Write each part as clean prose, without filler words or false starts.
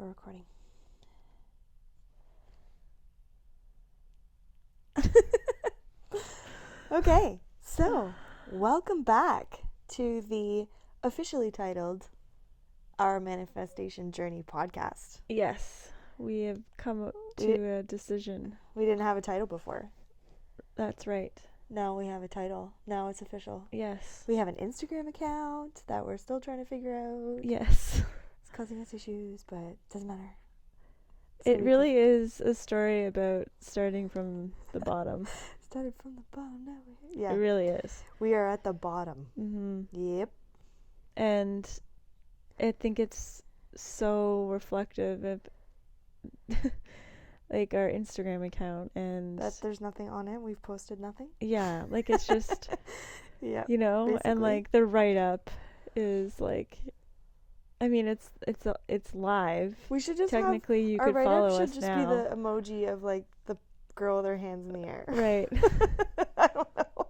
We're recording. Okay, so welcome back to the officially titled Our Manifestation Journey podcast. Yes, we have come to a decision. We didn't have a title before. That's right. Now we have a title. Now it's official. Yes. We have an Instagram account that we're still trying to figure out. Yes. It's causing us issues, but it doesn't matter. It really is a story about starting from the bottom. Started from the bottom, now we're here. Yeah. It really is. We are at the bottom. Mm-hmm. Yep. And I think it's so reflective of like our Instagram account and that there's nothing on it. We've posted nothing. Yeah, like it's just yeah, you know, basically. And like the write up is like, I mean, it's live. We should just technically you our could follow us now. Our write-up should just be the emoji of like the girl with her hands in the air. Right. I don't know.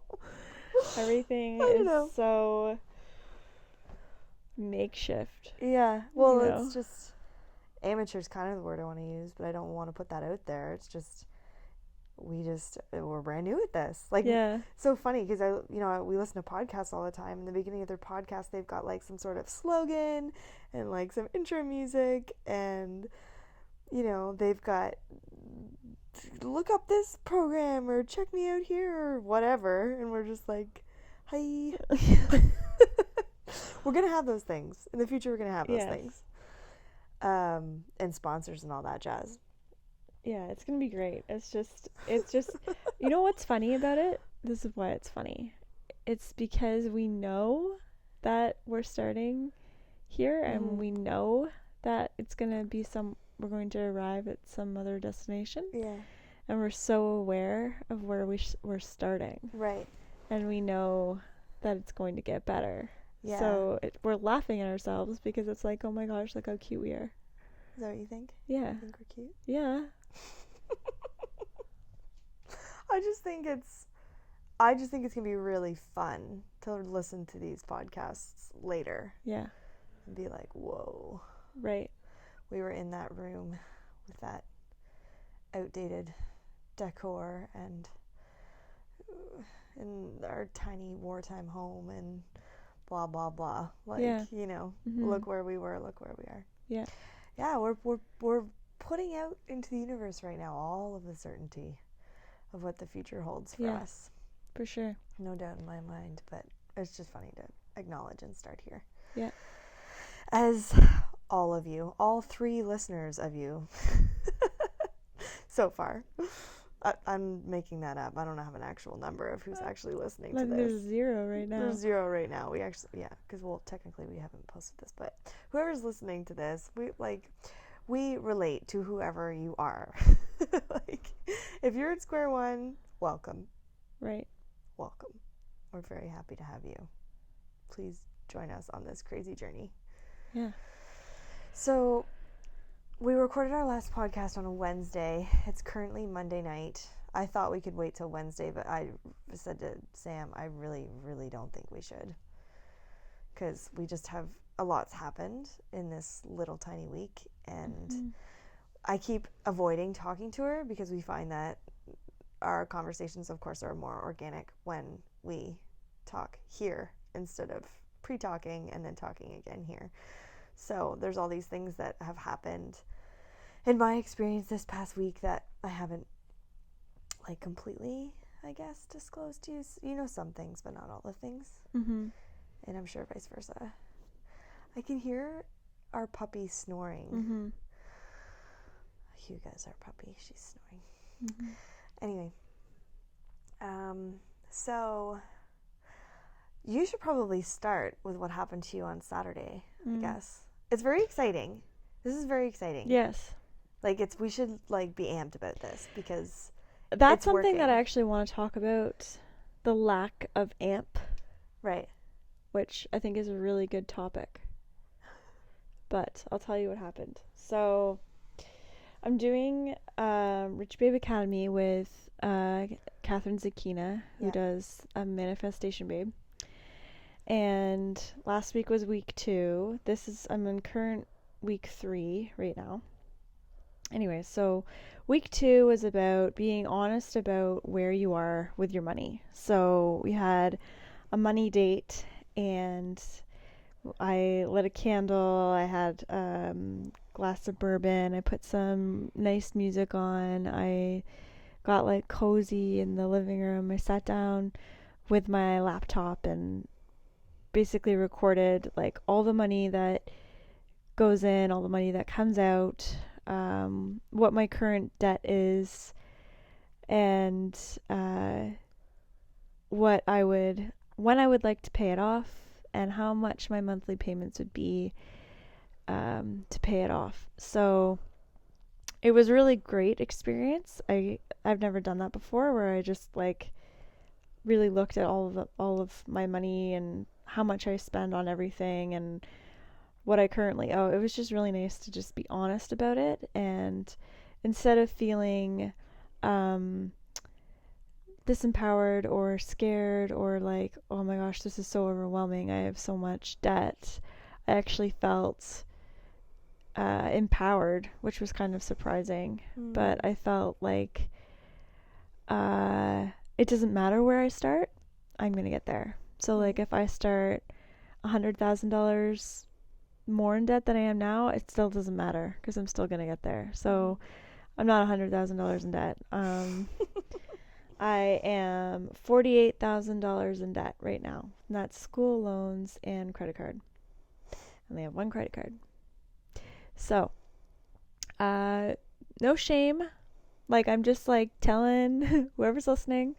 Everything is so makeshift. Yeah. Well, you know? It's just amateur's kind of the word I want to use, but I don't want to put that out there. It's just we're brand new at this. Like, yeah. So funny because we listen to podcasts all the time. In the beginning of their podcast, they've got like some sort of slogan and like some intro music, and they've got look up this program or check me out here or whatever, and we're just like, hi. We're gonna have those things in the future. We're gonna have those things, and sponsors and all that jazz. Yeah, it's gonna be great. It's just you know what's funny about it? This is why it's funny. It's because we know that we're starting here, and we know that it's gonna be we're going to arrive at some other destination. Yeah. And we're so aware of where we're starting. Right. And we know that it's going to get better. Yeah. So we're laughing at ourselves because it's like, oh my gosh, look how cute we are. Is that what you think? Yeah. You think we're cute? Yeah. I just think it's gonna be really fun to listen to these podcasts later. Yeah. And be like, whoa. Right. We were in that room with that outdated decor and in our tiny wartime home and blah blah blah. Like, look where we were, look where we are. Yeah. Yeah, we're putting out into the universe right now all of the certainty of what the future holds for us. For sure. No doubt in my mind, but it's just funny to acknowledge and start here. Yeah. As all of you, all 3 listeners of you so far. I'm making that up. I don't have an actual number of who's actually listening to this. There's 0 right now. There's 0 right now. We actually, because technically we haven't posted this, but whoever's listening to this, we relate to whoever you are. Like, if you're at square one, welcome. Right. Welcome. We're very happy to have you. Please join us on this crazy journey. Yeah. So, we recorded our last podcast on a Wednesday. It's currently Monday night. I thought we could wait till Wednesday, but I said to Sam, I really, really don't think we should. Because we just have a lot's happened in this little tiny week, and I keep avoiding talking to her because we find that our conversations, of course, are more organic when we talk here instead of pre-talking and then talking again here. So there's all these things that have happened in my experience this past week that I haven't completely, I guess, disclosed to you. Some things, but not all the things. Mm-hmm. And I'm sure vice versa. I can hear our puppy snoring. Mm-hmm. Huga's our puppy. She's snoring. Mm-hmm. Anyway. So you should probably start with what happened to you on Saturday, I guess. It's very exciting. This is very exciting. Yes. We should be amped about this because that's something that I actually want to talk about, the lack of amp. Right. Which I think is a really good topic. But I'll tell you what happened. So I'm doing Rich Babe Academy with Catherine Zakina, who does Manifestation Babe. And last week was week 2. I'm in current week 3 right now. Anyway, so week 2 was about being honest about where you are with your money. So we had a money date, and I lit a candle. I had glass of bourbon. I put some nice music on. I got like cozy in the living room. I sat down with my laptop and basically recorded like all the money that goes in, all the money that comes out, what my current debt is, and what I would when I would like to pay it off, and how much my monthly payments would be to pay it off. So it was a really great experience. I've never done that before, where I just like really looked at all of my money and how much I spend on everything and what I currently owe. It was just really nice to just be honest about it, and instead of feeling disempowered or scared or like, oh my gosh, this is so overwhelming, I have so much debt, I actually felt empowered, which was kind of surprising. But I felt like it doesn't matter where I start, I'm gonna get there. So like if I start $100,000 more in debt than I am now, it still doesn't matter because I'm still gonna get there. So I'm not $100,000 in debt. I am $48,000 in debt right now. And that's school loans and credit card. I only have one credit card. So, no shame. Like, I'm just like telling whoever's listening,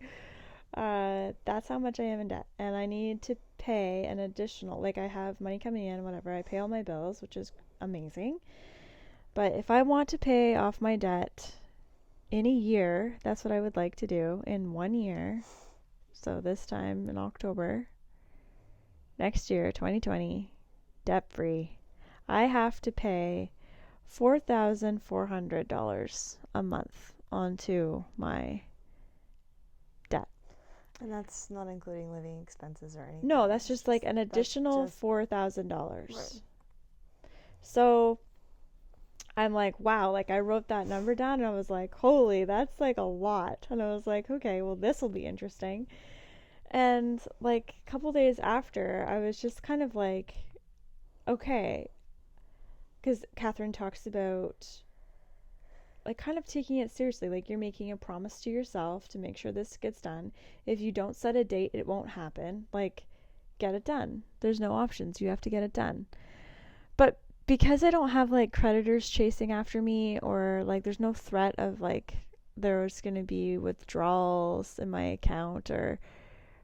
that's how much I am in debt. And I need to pay an additional, like I have money coming in, whatever. I pay all my bills, which is amazing. But if I want to pay off my debt in a year, that's what I would like to do in 1 year. So this time in October, next year, 2020, debt free, I have to pay $4,400 a month onto my debt. And that's not including living expenses or anything. No, that's just like an additional $4,000. Right. So I'm like, wow, like I wrote that number down and I was like, holy, that's like a lot. And I was like, okay, well, this will be interesting. And like a couple days after, I was just kind of like, okay, because Catherine talks about like kind of taking it seriously. Like you're making a promise to yourself to make sure this gets done. If you don't set a date, it won't happen. Like, get it done. There's no options. You have to get it done. But because I don't have like creditors chasing after me, or like there's no threat of like there's going to be withdrawals in my account, or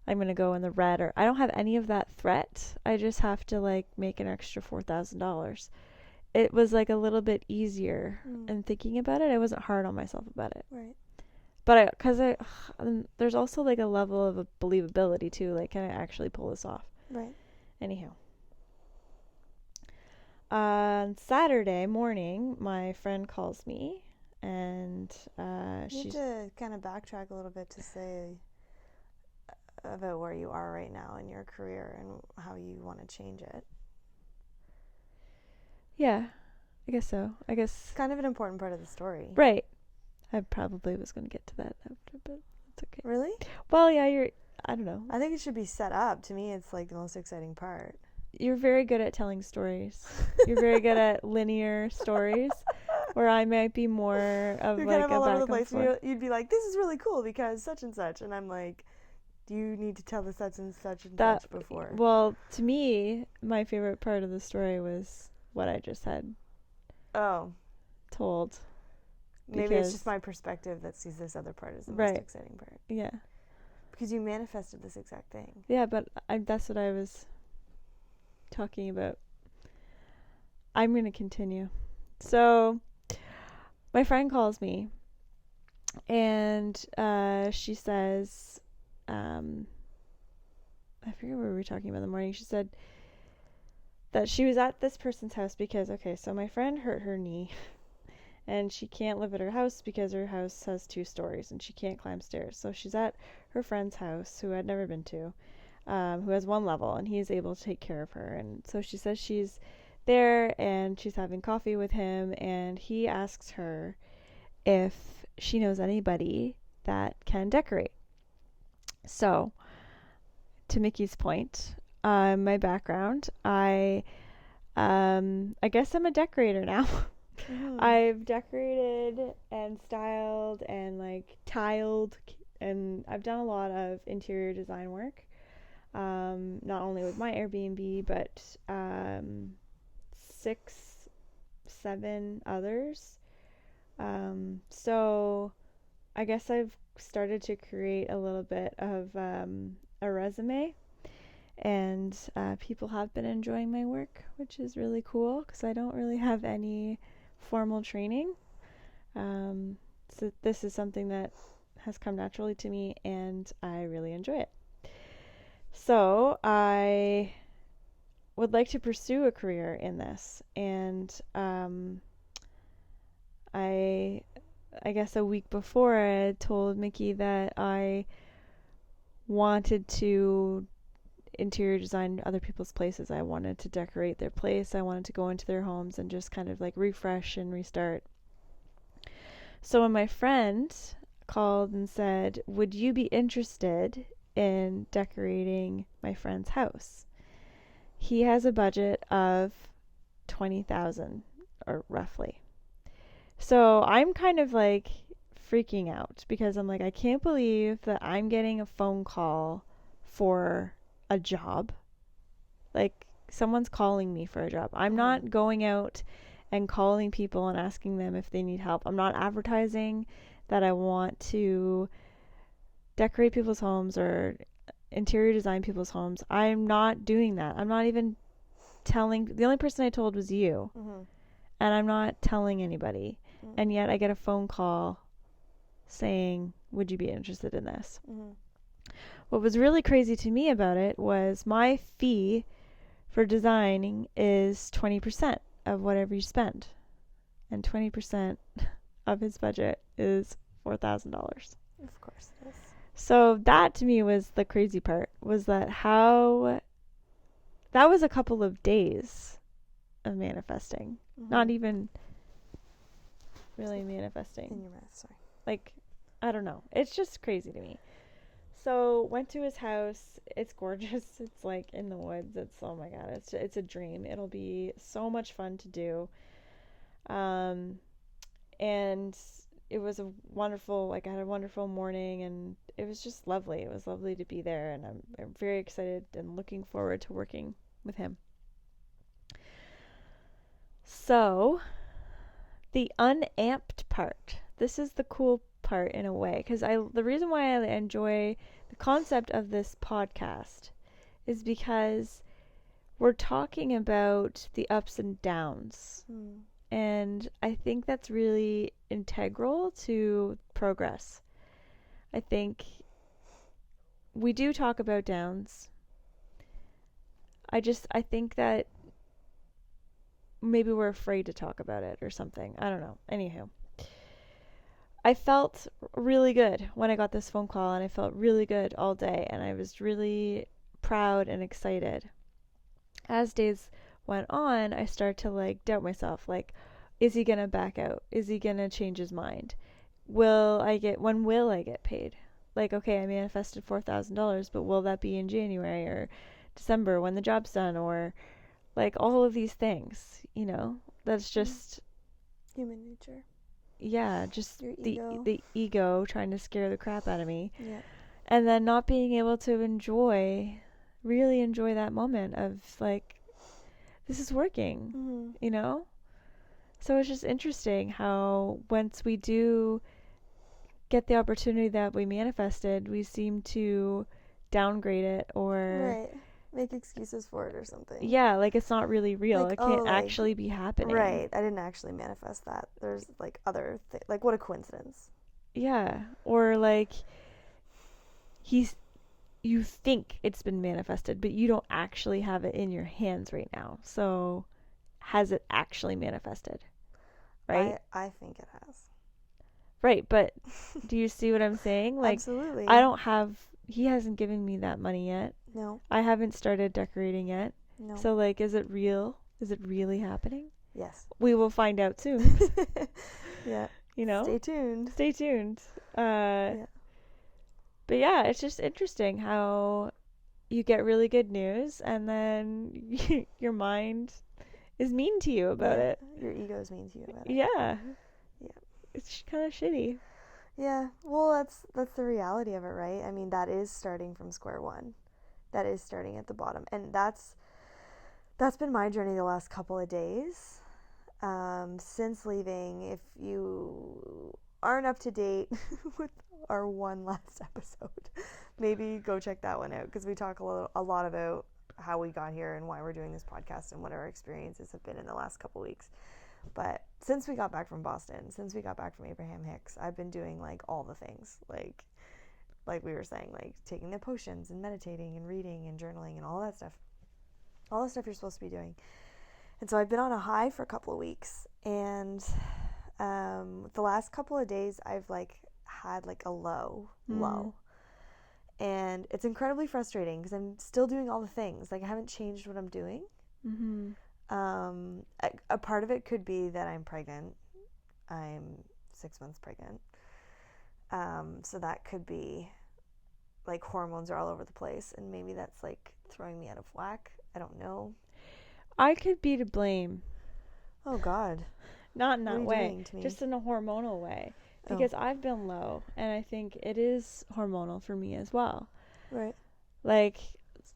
I'm going to go in the red, or I don't have any of that threat. I just have to like make an extra $4,000. It was like a little bit easier in thinking about it. I wasn't hard on myself about it. Right. But there's also like a level of believability too. Like, can I actually pull this off? Right. Anyhow. On Saturday morning, my friend calls me, and you need to kind of backtrack a little bit to say about where you are right now in your career and how you want to change it. Yeah, I guess so. I guess it's kind of an important part of the story. Right. I probably was going to get to that after, but it's okay. Really? Well, yeah, I don't know. I think it should be set up. To me, it's like the most exciting part. You're very good at telling stories. You're very good at linear stories, where I might be more of You're like kind of all over the place. You'd be like, this is really cool because such and such. And I'm like, do you need to tell the such and such before? Well, to me, my favorite part of the story was what I just had told. Maybe it's just my perspective that sees this other part as the most exciting part. Yeah. Because you manifested this exact thing. Yeah, but that's what I was talking about. I'm going to continue. So, my friend calls me, and she says, I forget what we were talking about in the morning. She said that she was at this person's house because, so my friend hurt her knee, and she can't live at her house because her house has 2 stories, and she can't climb stairs. So she's at her friend's house, who I'd never been to, who has 1 level, and he's able to take care of her. And so she says she's there, and she's having coffee with him, and he asks her if she knows anybody that can decorate. So, to Mickey's point, my background, I guess I'm a decorator now. Mm-hmm. I've decorated and styled and like tiled, and I've done a lot of interior design work. Not only with my Airbnb, but 6, 7 others. So I guess I've started to create a little bit of a resume, and people have been enjoying my work, which is really cool because I don't really have any formal training. So this is something that has come naturally to me, and I really enjoy it. So I would like to pursue a career in this, and I guess a week before I had told Mickey that I wanted to interior design other people's places. I wanted to decorate their place. I wanted to go into their homes and just kind of like refresh and restart. So when my friend called and said, "Would you be interested in decorating my friend's house?" He has a budget of 20,000 or roughly. So I'm kind of like freaking out because I'm like, I can't believe that I'm getting a phone call for a job. Like, someone's calling me for a job. I'm not going out and calling people and asking them if they need help. I'm not advertising that I want to decorate people's homes or interior design people's homes. I'm not doing that. I'm not even telling. The only person I told was you. Mm-hmm. And I'm not telling anybody. Mm-hmm. And yet I get a phone call saying, "Would you be interested in this?" Mm-hmm. What was really crazy to me about it was my fee for designing is 20% of whatever you spend. And 20% of his budget is $4,000. Of course it is. So that to me was the crazy part, was that that was a couple of days of manifesting. Mm-hmm. Not even really manifesting. In your mouth, sorry. Like, I don't know. It's just crazy to me. So went to his house. It's gorgeous. It's like in the woods. It's, oh my God, it's a dream. It'll be so much fun to do. And it was a wonderful, like I had a wonderful morning, and it was just lovely. It was lovely to be there, and I'm very excited and looking forward to working with him. So the unamped part. This is the cool part in a way, because the reason why I enjoy the concept of this podcast is because we're talking about the ups and downs. And I think that's really integral to progress. I think we do talk about downs. I think that maybe we're afraid to talk about it or something. I don't know. Anywho, I felt really good when I got this phone call, and I felt really good all day, and I was really proud and excited. As days went on, I started to like doubt myself, like, is he gonna back out? Is he gonna change his mind? When will I get paid? Like, okay, I manifested $4,000, but will that be in January or December when the job's done? Or like all of these things, that's just human nature. Yeah, just Your ego. the ego trying to scare the crap out of me. Yeah. And then not being able to really enjoy that moment of like, this is working, So it's just interesting how once we do get the opportunity that we manifested, we seem to downgrade it or right, make excuses for it or something. Yeah, like it's not really real. Like, it can't actually be happening. Right, I didn't actually manifest that. There's like other things. Like, what a coincidence. Yeah, or like you think it's been manifested, but you don't actually have it in your hands right now. So has it actually manifested? Right? I think it has. Right, but do you see what I'm saying? Like, absolutely. He hasn't given me that money yet. No. I haven't started decorating yet. No. So like, is it real? Is it really happening? Yes. We will find out soon. Yeah. You know? Stay tuned. Stay tuned. Yeah. But yeah, it's just interesting how you get really good news and then your mind is mean to you about it. Your ego's mean to you about it. Yeah. Yeah. It's kind of shitty. Yeah. Well, that's the reality of it, right? I mean, that is starting from square one. That is starting at the bottom. And that's been my journey the last couple of days. Since leaving, if you aren't up to date with our one last episode, maybe go check that one out, because we talk a lot about how we got here and why we're doing this podcast and what our experiences have been in the last couple weeks. But since we got back from Boston, since we got back from Abraham Hicks, I've been doing like all the things, like we were saying, like taking the potions and meditating and reading and journaling and all that stuff, all the stuff you're supposed to be doing. And so I've been on a high for a couple of weeks, and the last couple of days I've like had like a low. And it's incredibly frustrating because I'm still doing all the things. Like, I haven't changed what I'm doing. Mm-hmm. A part of it could be that I'm pregnant. I'm 6 months pregnant. So that could be like hormones are all over the place, and maybe that's like throwing me out of whack. I don't know. I could be to blame. Oh God. Not in that way, doing to me? just in a hormonal way. Because I've been low, and I think it is hormonal for me as well. Right. Like,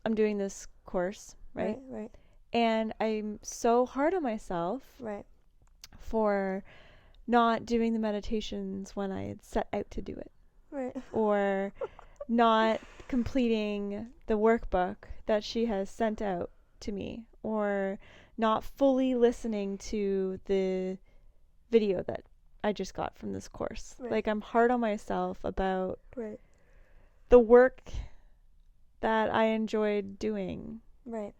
I'm doing this course, right? Right. And I'm so hard on myself Right. for not doing the meditations when I had set out to do it. Right. Or not completing the workbook that she has sent out to me. Or not fully listening to the video that I just got from this course. Right. Like, I'm hard on myself about Right. the work that I enjoyed doing. Right.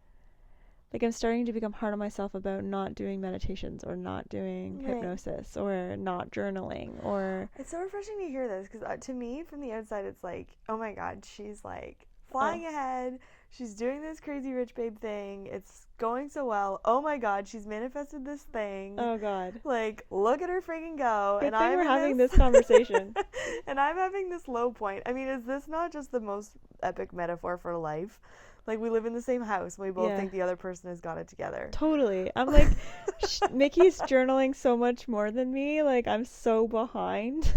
Like, I'm starting to become hard on myself about not doing meditations or not doing hypnosis or not journaling or... It's so refreshing to hear this, because to me, from the outside, it's like, oh my God, she's like flying ahead. She's doing this crazy rich babe thing. It's going so well. Oh my God, she's manifested this thing. Oh God. Like, look at her freaking go. Good and thing I'm we're having this conversation. And I'm having this low point. I mean, is this not just the most epic metaphor for life? Like, we live in the same house, and we both think the other person has got it together. Totally. I'm like, Mickey's journaling so much more than me. Like, I'm so behind.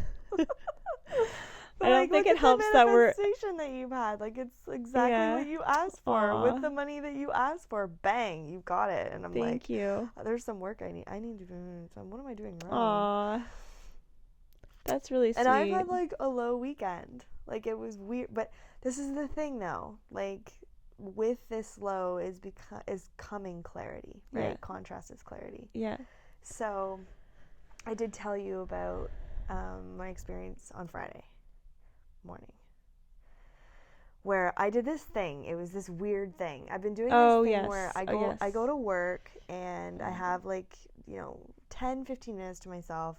I don't think it helps that we're... manifestation that you've had. Like, it's exactly what you asked for. Aww. With the money that you asked for. Bang, you got it. And I'm Thank you. There's some work I need to do. What am I doing wrong? Aww. That's really sweet. And I've had, like, a low weekend. Like, it was weird. But this is the thing, though. Like, with this low is coming clarity, right? Yeah. Contrast is clarity. Yeah. So I did tell you about my experience on Friday morning, where I did this thing. It was this weird thing. I've been doing this thing where I go to work, and I have, like, 10-15 minutes to myself.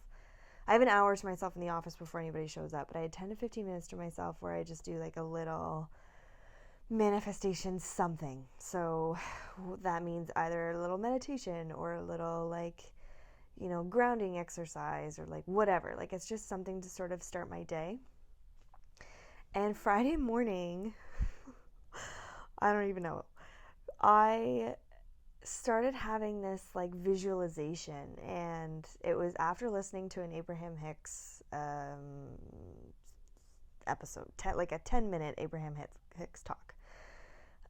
I have an hour to myself in the office before anybody shows up, but I had 10 to 15 minutes to myself where I just do like a little manifestation something. So that means either a little meditation or a little, like, grounding exercise or like whatever. Like, it's just something to sort of start my day. And Friday morning, I don't even know, I started having this like visualization, and it was after listening to an Abraham Hicks episode, like a 10-minute Abraham Hicks talk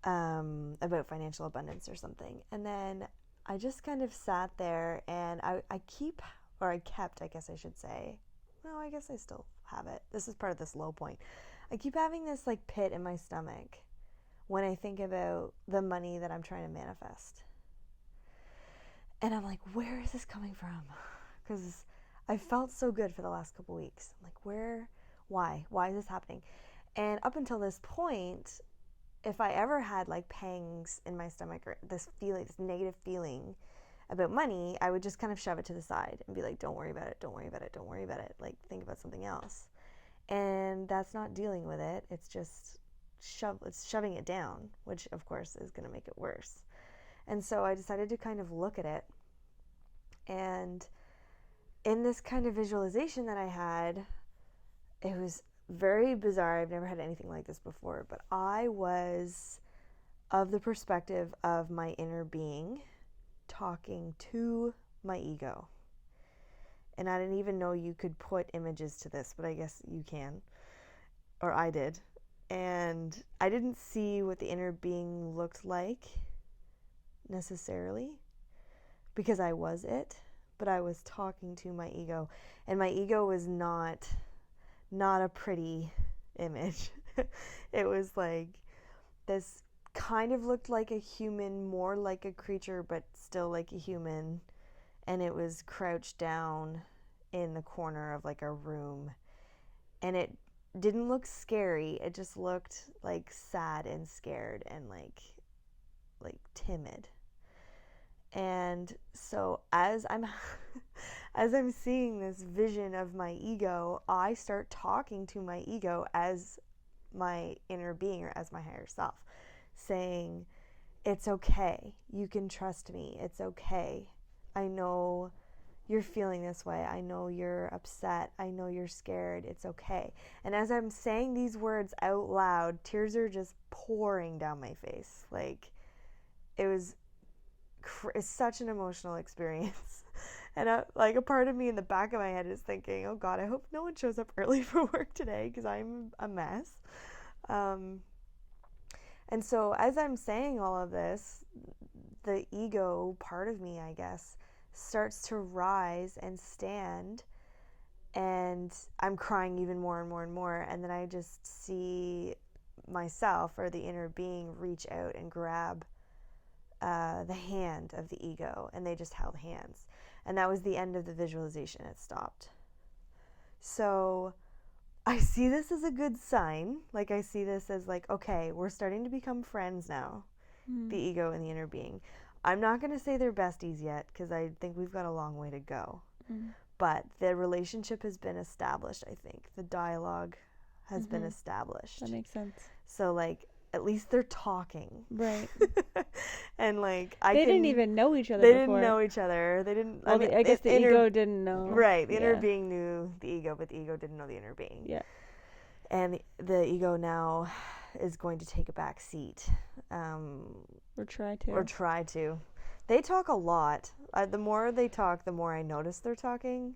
about financial abundance or something. And then I just kind of sat there, and I kept, I guess I should say, no, I guess I still have it. This is part of this low point. I keep having this like pit in my stomach when I think about the money that I'm trying to manifest. And I'm like, where is this coming from? Because I felt so good for the last couple weeks. I'm like, why is this happening? And up until this point, if I ever had like pangs in my stomach or this negative feeling about money, I would just kind of shove it to the side and be like, don't worry about it. Like, think about something else. And that's not dealing with it. It's just shoving it down, which of course is going to make it worse. And so I decided to kind of look at it. And in this kind of visualization that I had, it was very bizarre. I've never had anything like this before, but I was of the perspective of my inner being talking to my ego. And I didn't even know you could put images to this, but I guess you can. Or I did. And I didn't see what the inner being looked like necessarily because I was it, but I was talking to my ego. And my ego was not a pretty image. It was like this kind of looked like a human, more like a creature, but still like a human. And it was crouched down in the corner of like a room. And it didn't look scary. It just looked like sad and scared and like timid. And so as I'm seeing this vision of my ego, I start talking to my ego as my inner being or as my higher self, saying, it's okay. You can trust me. It's okay. I know you're feeling this way. I know you're upset. I know you're scared. It's okay. And as I'm saying these words out loud, tears are just pouring down my face. Like, it's such an emotional experience. And like a part of me in the back of my head is thinking, oh God, I hope no one shows up early for work today because I'm a mess. And so as I'm saying all of this, the ego part of me, I guess, starts to rise and stand, and I'm crying even more and more and more. And then I just see myself or the inner being reach out and grab the hand of the ego, and they just held hands. And that was the end of the visualization. It stopped. So I see this as a good sign. Like, I see this as like, okay, we're starting to become friends now, the ego and the inner being. I'm not going to say they're besties yet because I think we've got a long way to go. But the relationship has been established, I think. The dialogue has been established. That makes sense. So, like, at least they're talking. Right. And, like, they didn't even know each other before. They didn't know each other. They didn't... Well, I guess the ego didn't know. Right. The inner being knew the ego, but the ego didn't know the inner being. Yeah. And the ego now is going to take a back seat. Or try to. They talk a lot. The more they talk, the more I notice they're talking.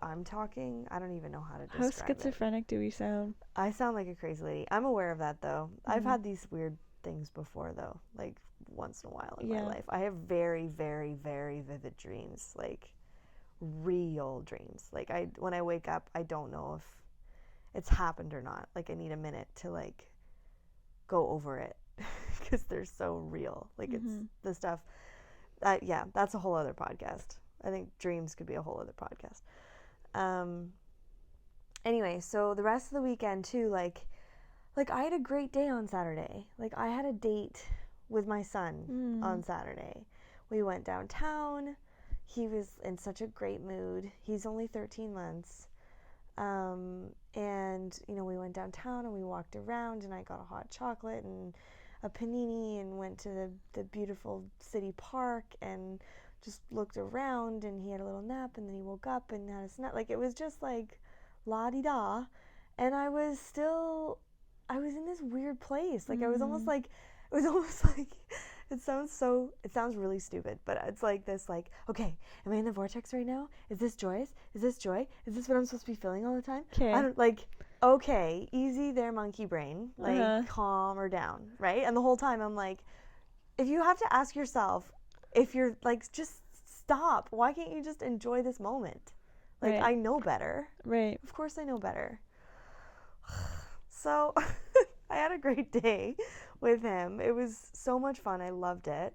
I'm talking. I don't even know how to describe it. How schizophrenic do we sound? I sound like a crazy lady. I'm aware of that, though. I've had these weird things before, though, like once in a while in my life. I have very, very, very vivid dreams, like real dreams. Like, when I wake up, I don't know if it's happened or not. Like, I need a minute to, like, go over it because they're so real. Like, it's the stuff. Yeah, that's a whole other podcast. I think dreams could be a whole other podcast. Anyway, so the rest of the weekend too, like I had a great day on Saturday. Like, I had a date with my son on Saturday. We went downtown. He was in such a great mood. He's only 13 months. And, you know, we went downtown and we walked around, and I got a hot chocolate and a panini and went to the beautiful city park and just looked around, and he had a little nap, and then he woke up and had a snack. Like, it was just like la-di-da. And I was in this weird place. Like, it was almost like, it sounds really stupid, but it's like this, like, okay, am I in the vortex right now? Is this joyous? Is this joy? Is this what I'm supposed to be feeling all the time? Okay. I don't, like, okay, easy there, monkey brain. Like, calm her down, right? And the whole time I'm like, if you have to ask yourself, if you're, like, just stop. Why can't you just enjoy this moment? Like, I know better. Right. Of course I know better. So I had a great day with him. It was so much fun. I loved it.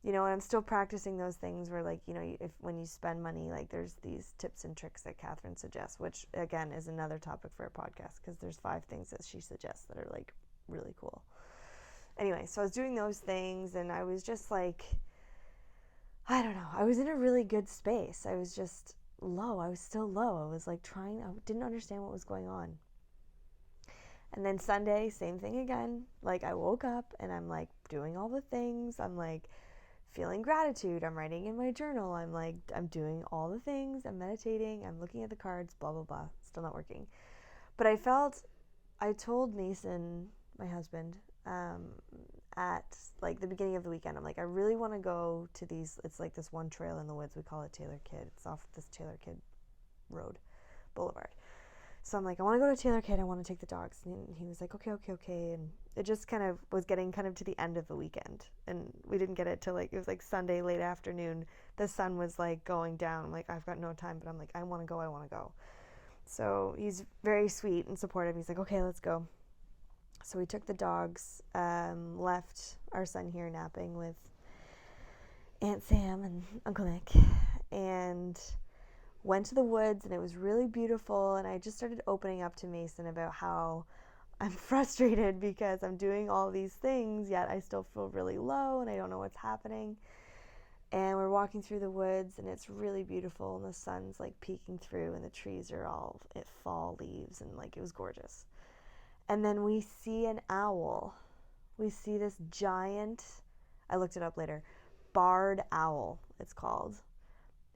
You know, and I'm still practicing those things where, like, you know, when you spend money, like, there's these tips and tricks that Catherine suggests, which, again, is another topic for a podcast, because there's 5 things that she suggests that are, like, really cool. Anyway, so I was doing those things, and I was just, like, I don't know. I was in a really good space. I was just low. I was still low. I was, like, I didn't understand what was going on. And then Sunday, same thing again. Like, I woke up and I'm, like, doing all the things. I'm like feeling gratitude. I'm writing in my journal. I'm like, I'm doing all the things. I'm meditating. I'm looking at the cards, blah, blah, blah. Still not working. But I told Mason, my husband, at like the beginning of the weekend, I'm like, I really want to go to it's like this one trail in the woods. We call it Taylor Kidd. It's off this Taylor Kidd Road, Boulevard. So I'm like, I want to go to Taylor Kidd. I want to take the dogs. And he was like, okay. And it just kind of was getting kind of to the end of the weekend. And we didn't get it till like, it was like Sunday late afternoon. The sun was like going down. I'm like, I've got no time, but I'm like, I want to go. So he's very sweet and supportive. He's like, okay, let's go. So we took the dogs, left our son here napping with Aunt Sam and Uncle Nick, and went to the woods, and it was really beautiful. And I just started opening up to Mason about how I'm frustrated because I'm doing all these things, yet I still feel really low and I don't know what's happening. And we're walking through the woods, and it's really beautiful, and the sun's like peeking through, and the trees are all fall leaves, and like it was gorgeous. And then we see an owl. We see this giant, I looked it up later, barred owl, it's called.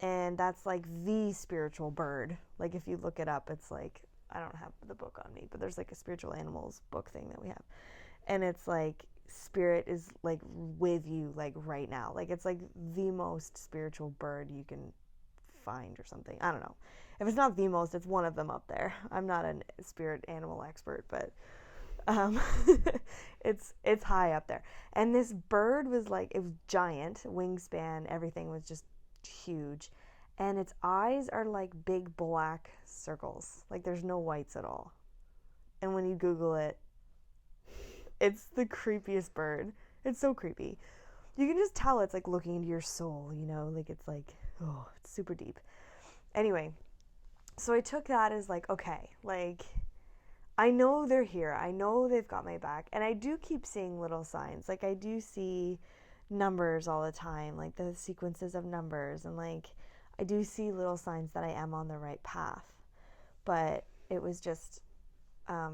And that's like the spiritual bird. Like if you look it up, it's like, I don't have the book on me, but there's like a spiritual animals book thing that we have. And it's like, spirit is like with you like right now. Like it's like the most spiritual bird you can find or something. I don't know. If it's not the most, it's one of them up there. I'm not a spirit animal expert, but it's high up there. And this bird was like, it was giant, wingspan, everything was just huge. And its eyes are like big black circles. Like there's no whites at all. And when you Google it, it's the creepiest bird. It's so creepy. You can just tell it's like looking into your soul, you know, like it's like, oh, it's super deep. Anyway, so I took that as like, okay, like I know they're here. I know they've got my back. And I do keep seeing little signs. Like I do see numbers all the time, like the sequences of numbers. And like I do see little signs that I am on the right path. But it was just, I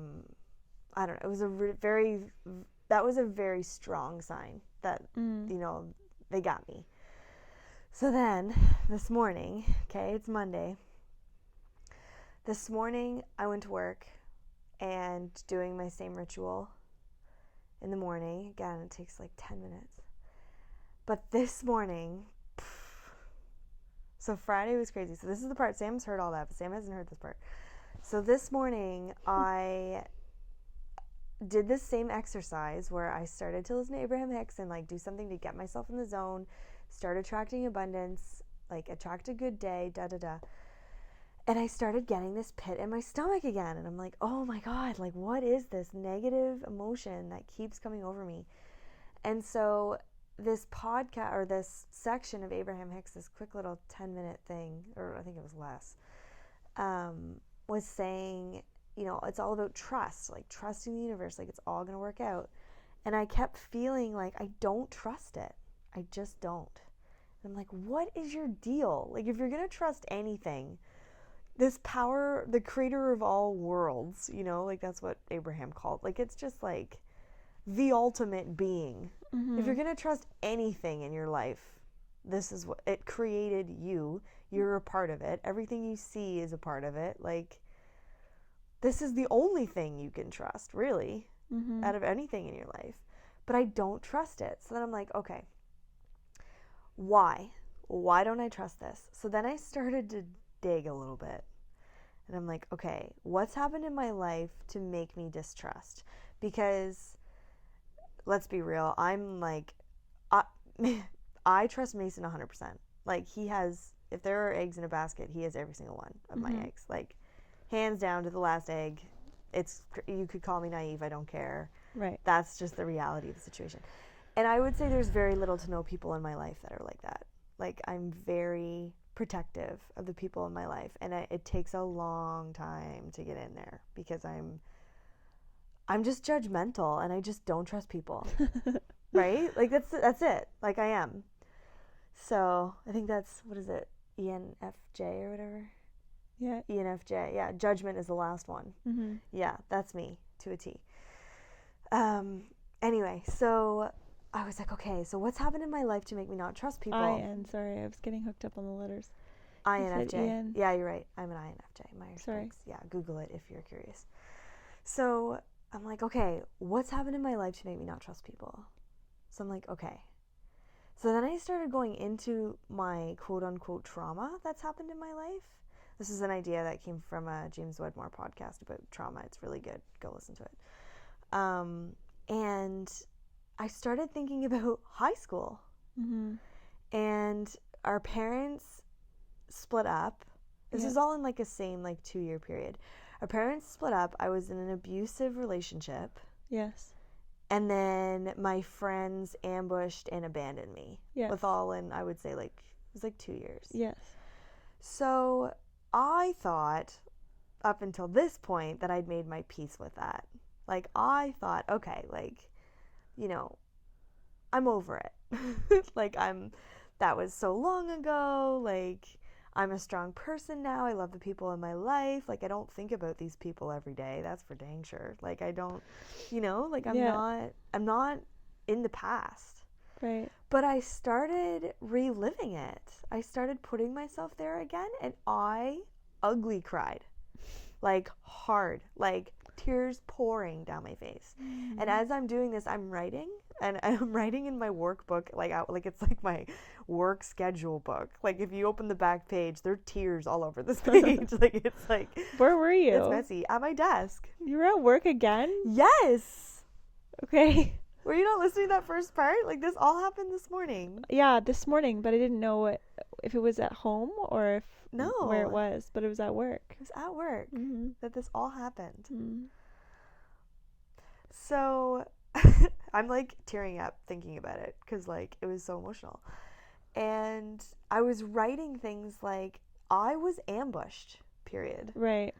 don't know. It was that was a very strong sign that, you know, they got me. So then this morning, okay, it's Monday. This morning I went to work and doing my same ritual in the morning. Again, it takes like 10 minutes. But this morning, so Friday was crazy. So this is the part, Sam's heard all that, but Sam hasn't heard this part. So this morning I did this same exercise where I started to listen to Abraham Hicks and like do something to get myself in the zone, start attracting abundance, like attract a good day, And I started getting this pit in my stomach again. And I'm like, oh my God, like what is this negative emotion that keeps coming over me? And so this podcast or this section of Abraham Hicks, this quick little 10-minute thing, or I think it was less, was saying, you know, it's all about trust, like trusting the universe, like it's all going to work out. And I kept feeling like I don't trust it. I just don't. And I'm like, what is your deal? Like if you're going to trust anything, this power, the creator of all worlds, you know, like that's what Abraham called, like it's just like the ultimate being. If you're going to trust anything in your life, this is what it created. You're a part of it. Everything you see is a part of it. Like this is the only thing you can trust, really, out of anything in your life. But I don't trust it. So then I'm like, okay, why don't I trust this? So then I started to dig a little bit. And I'm like, okay, what's happened in my life to make me distrust? Because let's be real, I'm like, I trust Mason 100%. Like he has, if there are eggs in a basket, he has every single one of my eggs. Like hands down to the last egg. You could call me naive, I don't care. Right. That's just the reality of the situation. And I would say there's very little to no people in my life that are like that. Like I'm very protective of the people in my life, and it takes a long time to get in there because I'm just judgmental and I just don't trust people. Right? Like that's it. Like I am. So I think that's, what is it? ENFJ or whatever? Yeah. ENFJ. Yeah. Judgment is the last one. Yeah. That's me to a T. Anyway, so I was like, okay, so what's happened in my life to make me not trust people? Sorry, I was getting hooked up on the letters. INFJ. Yeah, you're right. I'm an INFJ. Sorry. Yeah, Google it if you're curious. So I'm like, okay, what's happened in my life to make me not trust people? So I'm like, okay. So then I started going into my quote unquote trauma that's happened in my life. This is an idea that came from a James Wedmore podcast about trauma. It's really good. Go listen to it. And I started thinking about high school. Mm-hmm. And our parents split up. This is all in like a same like 2-year period. Our parents split up. I was in an abusive relationship. Yes. And then my friends ambushed and abandoned me. Yes. With all in, I would say, like, it was like 2 years. Yes. So I thought, up until this point, that I'd made my peace with that. Like, I thought, okay, like, you know, I'm over it. Like, that was so long ago. Like, I'm a strong person now. I love the people in my life. Like, I don't think about these people every day. That's for dang sure. Like, I don't, like, I'm not in the past. Right. But I started reliving it. I started putting myself there again, and I ugly cried. Like, hard. Like, tears pouring down my face. And as I'm doing this, I'm writing. And I'm writing in my workbook, like it's like my work schedule book. Like, if you open the back page, there are tears all over this page. Like, it's like... Where were you? It's messy. At my desk. You were at work again? Yes! Okay. Were you not listening to that first part? Like, this all happened this morning. Yeah, this morning, but I didn't know if it was at home or where it was, but it was at work. It was at work that this all happened. Mm-hmm. So... I'm like tearing up thinking about it because like it was so emotional. And I was writing things like, I was ambushed, period. Right.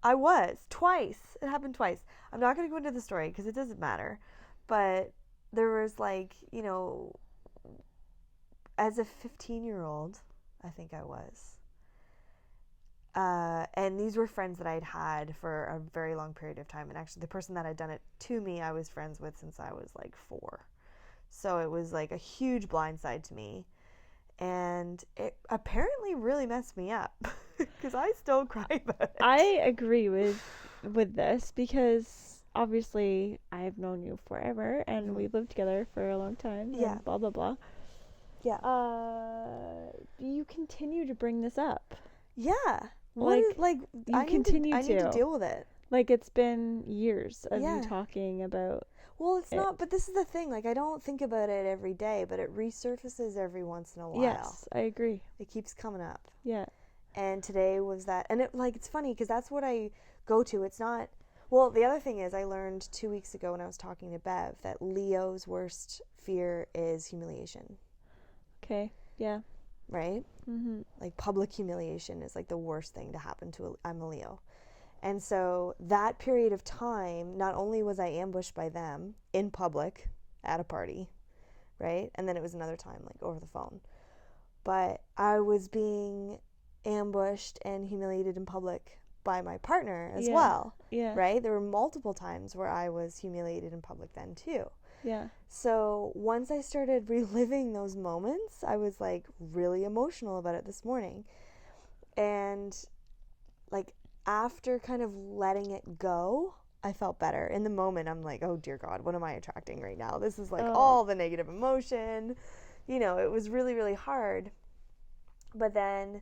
I was. Twice. It happened twice. I'm not going to go into the story because it doesn't matter. But there was like, as a 15-year-old, I think I was. And these were friends that I'd had for a very long period of time. And actually the person that had done it to me, I was friends with since I was like 4. So it was like a huge blindside to me. And it apparently really messed me up because I still cry about it. I agree with this because obviously I've known you forever and we've lived together for a long time. Yeah. And blah, blah, blah. Yeah. You continue to bring this up. Yeah. I need to deal with it. Like, it's been years of you talking about. Well, it's not, but this is the thing. Like, I don't think about it every day, but it resurfaces every once in a while. Yes, I agree. It keeps coming up. Yeah. And today was that. And it's funny because that's what I go to. It's not. Well, the other thing is I learned 2 weeks ago when I was talking to Bev that Leo's worst fear is humiliation. Okay. Yeah. Right? Mm-hmm. Like, public humiliation is like the worst thing to happen to I'm a Leo. And so that period of time, not only was I ambushed by them in public at a party, right? And then it was another time like over the phone. But I was being ambushed and humiliated in public by my partner as well. Yeah. Right? There were multiple times where I was humiliated in public then too. Yeah. So once I started reliving those moments, I was like really emotional about it this morning. And like after kind of letting it go, I felt better. In the moment, I'm like, oh dear God, what am I attracting right now? This is like all the negative emotion. It was really, really hard. But then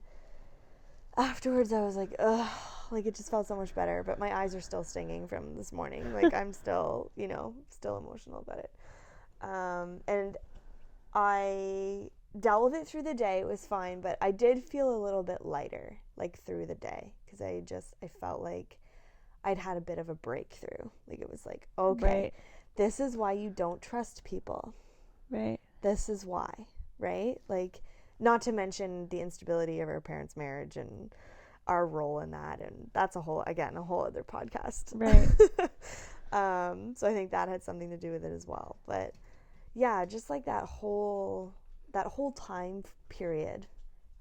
afterwards I was like, ugh, like it just felt so much better. But my eyes are still stinging from this morning. Like I'm still, still emotional about it. And I dealt with it through the day. It was fine, but I did feel a little bit lighter, like through the day, because I felt like I'd had a bit of a breakthrough. Like it was like, okay, this is why you don't trust people. Right. This is why, right? Like, not to mention the instability of our parents' marriage and our role in that, and that's a whole other podcast. Right. So I think that had something to do with it as well. But yeah, just like that whole time period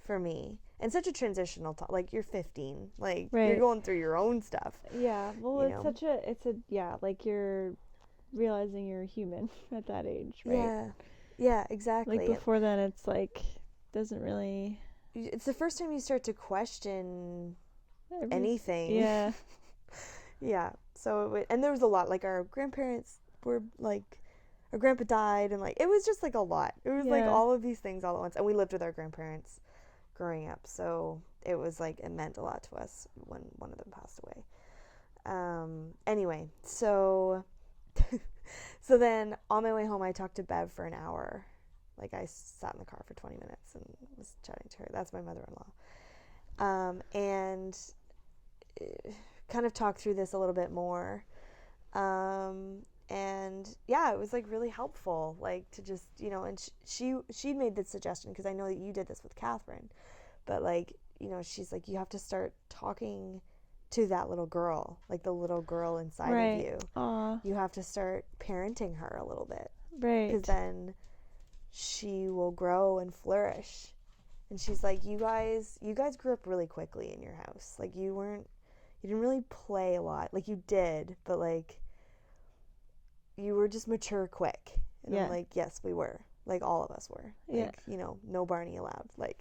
for me, and such a transitional time. Like you're 15, like you're going through your own stuff. Yeah. Well, like realizing you're a human at that age, right? Yeah. Yeah, exactly. Like before then, it's like doesn't really. It's the first time you start to question anything. Yeah. Yeah. So and there was a lot. Like our grandparents were like, our grandpa died, and like it was just like a lot. It was like all of these things all at once. And we lived with our grandparents growing up, so it was like it meant a lot to us when one of them passed away. Anyway, so so then on my way home, I talked to Bev for an hour. Like I sat in the car for 20 minutes and was chatting to her. That's my mother-in-law. And kind of talked through this a little bit more. And yeah, it was like really helpful, like to just, you know, and she made this suggestion, because I know that you did this with Catherine, but like, you know, she's like, you have to start talking to that little girl, like the little girl inside of you. Aww. You have to start parenting her a little bit, right? Because then she will grow and flourish. And she's like, you guys grew up really quickly in your house. Like you didn't really play a lot. Like you did, but like you were just mature quick. And I'm like, yes, we were. Like all of us were. Like, you know, no Barney allowed. Like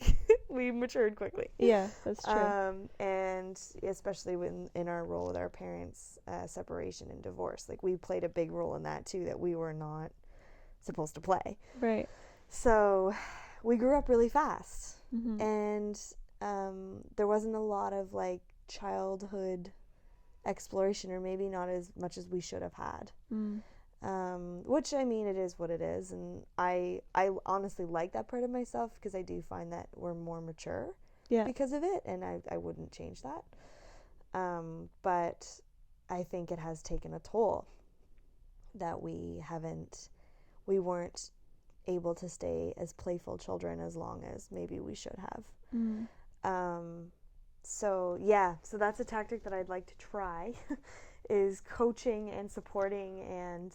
we matured quickly. Yeah, that's true. And especially in our role with our parents, separation and divorce, like we played a big role in that too, that we were not supposed to play. Right. So we grew up really fast. Mm-hmm. And there wasn't a lot of like childhood exploration, or maybe not as much as we should have had. Which, I mean, it is what it is, and I honestly like that part of myself, because I do find that we're more mature because of it, and I wouldn't change that. But I think it has taken a toll that we weren't able to stay as playful children as long as maybe we should have. So that's a tactic that I'd like to try, is coaching and supporting and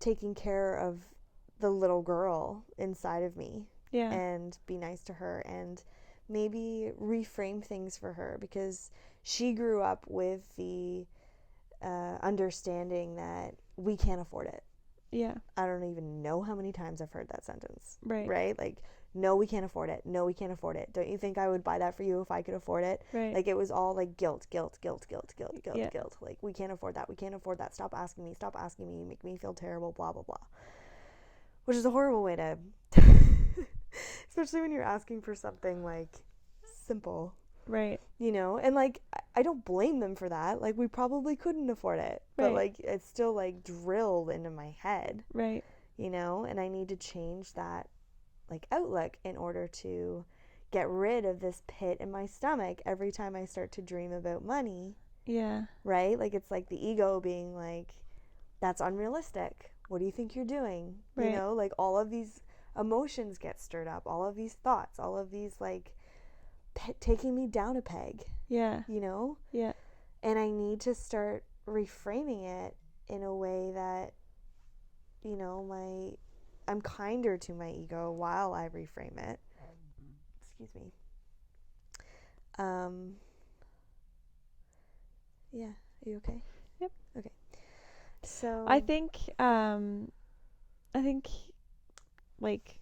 taking care of the little girl inside of me, and be nice to her and maybe reframe things for her, because she grew up with the understanding that we can't afford it. Yeah. I don't even know how many times I've heard that sentence. Right? Like, no, we can't afford it. No, we can't afford it. Don't you think I would buy that for you if I could afford it? Right. Like, it was all like guilt. Like, we can't afford that. We can't afford that. Stop asking me. You make me feel terrible, blah, blah, blah. Which is a horrible way to, especially when you're asking for something like simple. Right. You know, and like, I don't blame them for that. Like, we probably couldn't afford it. But like, it's still like drilled into my head. Right. You know, and I need to change that like outlook in order to get rid of this pit in my stomach every time I start to dream about money. Yeah. Right? Like, it's like the ego being like, that's unrealistic. What do you think you're doing? Right. You know, like all of these emotions get stirred up, all of these thoughts, all of these like taking me down a peg. Yeah. You know? Yeah. And I need to start reframing it in a way that, you know, I'm kinder to my ego while I reframe it. Excuse me. Yeah. Are you okay? Yep. Okay. So I think like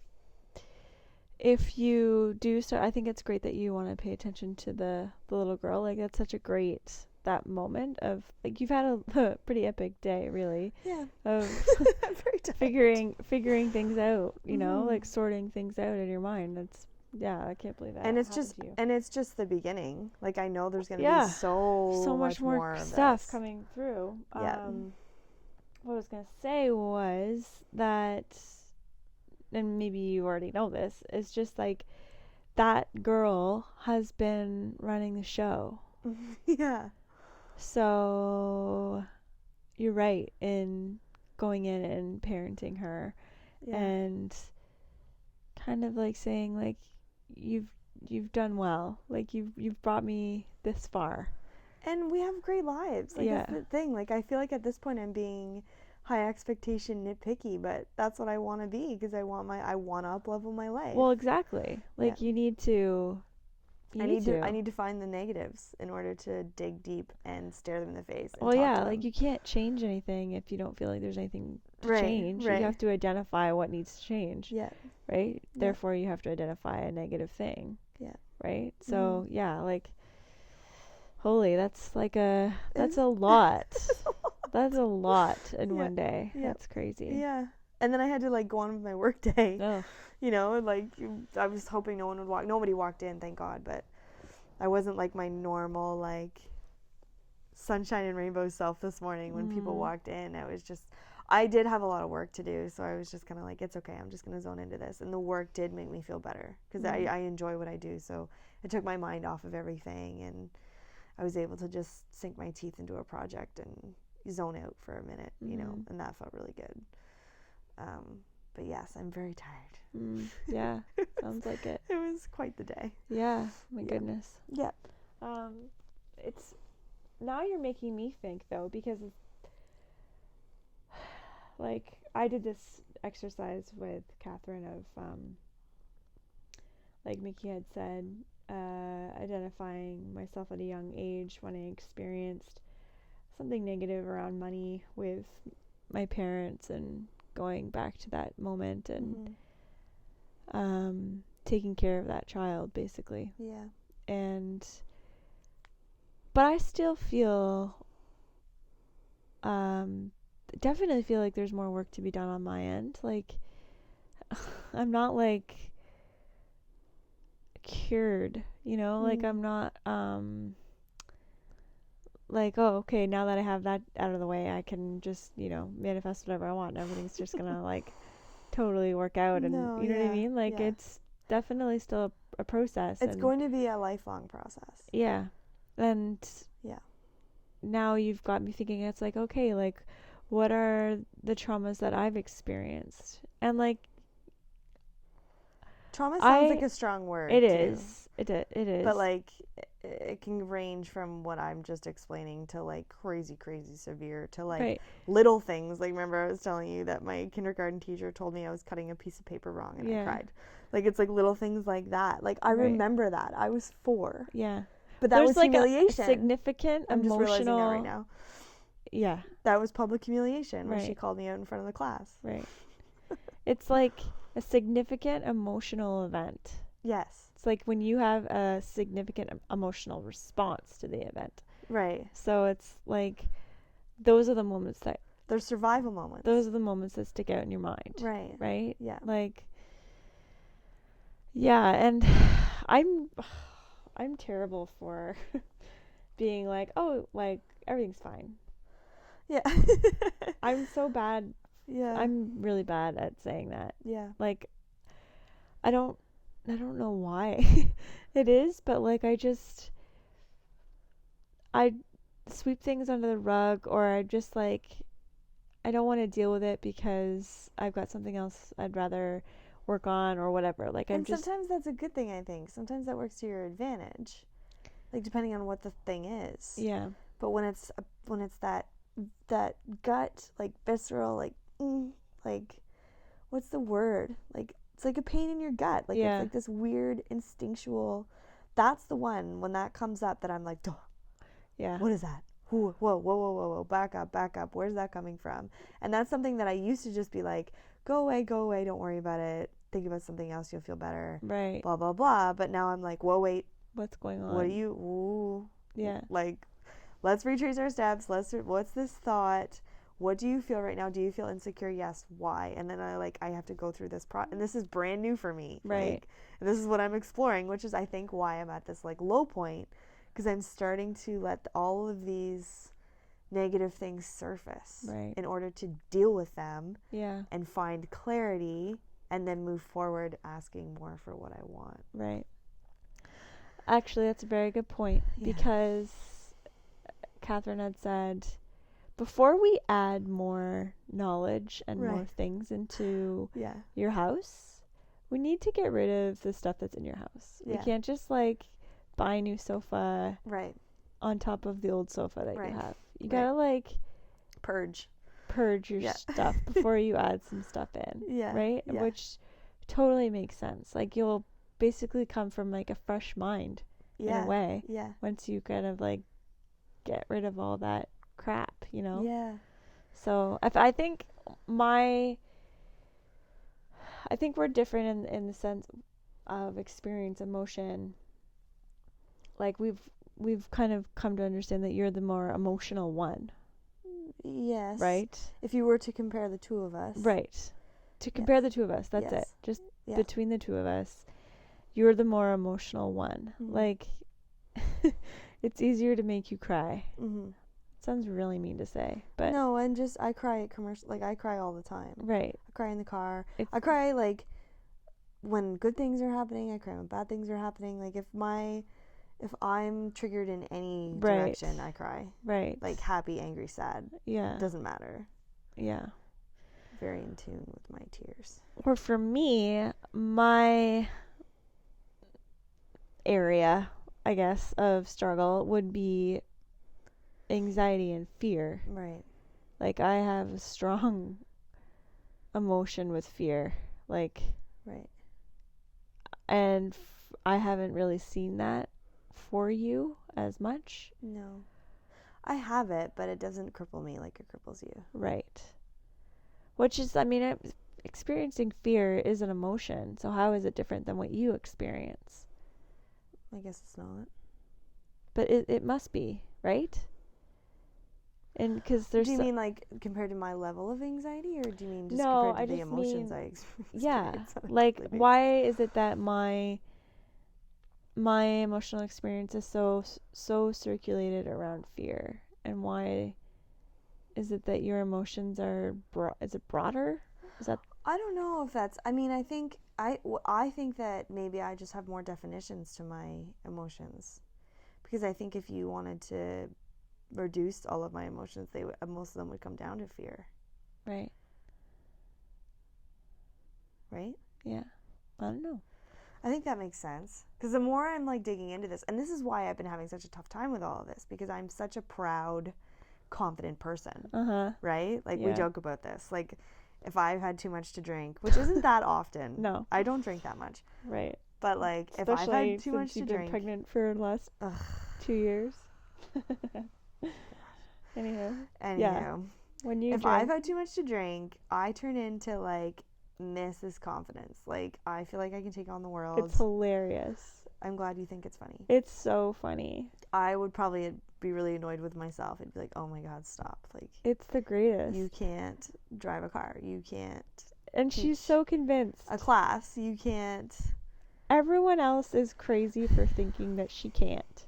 if you do start, I think it's great that you want to pay attention to the little girl. Like, that's such a great, that moment of, like, you've had a pretty epic day, really. Yeah. Of very figuring things out, you know, like sorting things out in your mind. That's, I can't believe that. And it's just the beginning. Like, I know there's going to be so much more stuff coming through. Yeah. What I was going to say was that, and maybe you already know this, it's just like that girl has been running the show. Yeah. So you're right in going in and parenting her, and kind of like saying like, you've done well, like you've brought me this far, and we have great lives. Like, that's the thing. Like, I feel like at this point I'm being high expectation nitpicky, but that's what I want to be, because I want to up level my life. Well, exactly. Like, you need to You need to. I need to find the negatives in order to dig deep and stare them in the face and Well, talk yeah, to them. like you can't change anything if you don't feel like there's anything to Right, change. right. You have to identify what needs to change. Yeah. Right? Yeah. Therefore, you have to identify a negative thing. Yeah. Right? So, Mhm. yeah, like, holy, that's a lot. That's a lot in Yeah. one day. Yeah. That's crazy. Yeah. And then I had to like go on with my work day. Ugh. You know, like I was hoping no one would walk. Nobody walked in, thank God, but I wasn't like my normal like sunshine and rainbow self this morning when people walked in. I did have a lot of work to do, so I was just kind of like, it's okay, I'm just going to zone into this. And the work did make me feel better because I enjoy what I do, so it took my mind off of everything, and I was able to just sink my teeth into a project and zone out for a minute, you know, and that felt really good. But yes, I'm very tired. Yeah, sounds like it. It was quite the day. Yeah, my goodness. Yeah. It's now you're making me think though, because like I did this exercise with Catherine of like Mickey had said, identifying myself at a young age when I experienced something negative around money with my parents and going back to that moment and taking care of that child basically. Yeah. But I still feel definitely feel like there's more work to be done on my end. Like I'm not like cured, you know, like I'm not like, oh, okay, now that I have that out of the way, I can just, you know, manifest whatever I want and everything's just gonna like totally work out. And you know what I mean? Like it's definitely still a process. It's going to be a lifelong process. Yeah. And yeah, now you've got me thinking, it's like, okay, like what are the traumas that I've experienced? And like trauma sounds like a strong word. It is. It is. But like it can range from what I'm just explaining to like crazy severe to like little things. Like remember I was telling you that my kindergarten teacher told me I was cutting a piece of paper wrong and I cried. Like it's like little things like that. Like I remember that. I was 4. Yeah. But that was like humiliation. A significant I'm emotional. just realizing that right now. Yeah. That was public humiliation when she called me out in front of the class. Right. It's like a significant emotional event. Yes. It's like when you have a significant emotional response to the event. Right. So it's like those are the moments that... They're survival moments. Those are the moments that stick out in your mind. Right. Right? Yeah. Like... Yeah, and I'm terrible for being like, oh, like, everything's fine. Yeah. I'm so bad. Yeah. I'm really bad at saying that. Yeah. Like, I don't know why it is, but like I sweep things under the rug, or I just like I don't want to deal with it because I've got something else I'd rather work on or whatever. Like sometimes that's a good thing, I think. Sometimes that works to your advantage. Like depending on what the thing is. Yeah. But when it's that gut, like visceral, like what's the word? Like it's like a pain in your gut. Like it's like this weird instinctual. That's the one when that comes up that I'm like, duh. Yeah. What is that? Whoa. Back up. Where's that coming from? And that's something that I used to just be like, go away. Don't worry about it. Think about something else. You'll feel better. Right. Blah, blah, blah. But now I'm like, whoa, wait. What's going on? What are you? Ooh. Yeah. Like, let's retrace our steps. What's this thought? What do you feel right now? Do you feel insecure? Yes. Why? And then I have to go through this and this is brand new for me. Right. Like, and this is what I'm exploring, which is I think why I'm at this like low point, because I'm starting to let all of these negative things surface in order to deal with them. Yeah. And find clarity and then move forward asking more for what I want. Right. Actually, that's a very good point because Catherine had said, before we add more knowledge and more things into your house, we need to get rid of the stuff that's in your house. We can't just like buy a new sofa on top of the old sofa that you have. You gotta like purge your stuff before you add some stuff in. Right? Which totally makes sense. Like you'll basically come from like a fresh mind in a way. Yeah. Once you kind of like get rid of all that crap, you know? Yeah. So I think I think we're different in the sense of experience, emotion. Like we've kind of come to understand that you're the more emotional one. Yes. Right? If you were to compare the two of us. Right. To compare the two of us, that's it. Just between the two of us, you're the more emotional one. Mm-hmm. Like, it's easier to make you cry. Mm-hmm. Sounds really mean to say, but no, and just I cry at commercial. Like I cry all the time. Right. I cry in the car. I cry like when good things are happening. I cry when bad things are happening. Like if I'm triggered in any direction, I cry. Right. Like happy, angry, sad. Yeah. It doesn't matter. Yeah. Very in tune with my tears. Or for me, my area, I guess, of struggle would be anxiety and fear. Right. Like I have a strong emotion with fear. Like. Right. And I haven't really seen that for you as much. No. I have it, but it doesn't cripple me like it cripples you. Right. Which is, I mean, experiencing fear is an emotion. So how is it different than what you experience? I guess it's not. But it must be, right? And because there's. Do you mean like compared to my level of anxiety, or do you mean just no, compared to the emotions mean, I experience? Yeah. Like, why is it that my emotional experience is so circulated around fear, and why is it that your emotions are is it broader? Is that? I don't know if that's. I mean, I think that maybe I just have more definitions to my emotions, because I think if you wanted to reduce all of my emotions, most of them would come down to fear. Right. Right? Yeah. I don't know. I think that makes sense, because the more I'm like digging into this, and this is why I've been having such a tough time with all of this, because I'm such a proud, confident person. Right? Like we joke about this. Like if I've had too much to drink, which isn't that often. No. I don't drink that much. Right. But like especially if I've had too much to you've drink. Been pregnant for the last 2 years. Anyhow. Yeah. When you if I've had too much to drink, I turn into like Mrs. Confidence. Like I feel like I can take on the world. It's hilarious. I'm glad you think it's funny. It's so funny. I would probably be really annoyed with myself. I'd be like, oh my God, stop. Like it's the greatest. You can't drive a car. You can't. And she's so convinced. A class. You can't. Everyone else is crazy for thinking that she can't.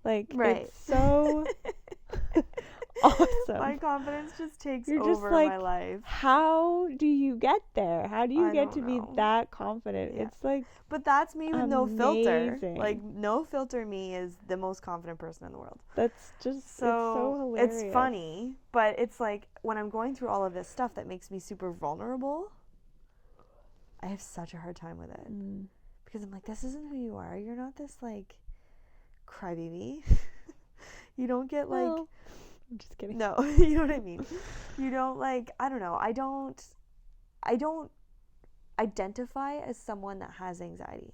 Like, right. It's so awesome. My confidence just takes over like, my life. How do you get there? How do you get to be that confident? Yeah. It's like, but that's me with no filter. Like, no filter me is the most confident person in the world. That's just it's so hilarious. It's funny, but it's like when I'm going through all of this stuff that makes me super vulnerable, I have such a hard time with it. Because I'm like, this isn't who you are. You're not this like crybaby. You don't get like I'm just kidding. No, you know what I mean. You don't like I don't know. I don't identify as someone that has anxiety.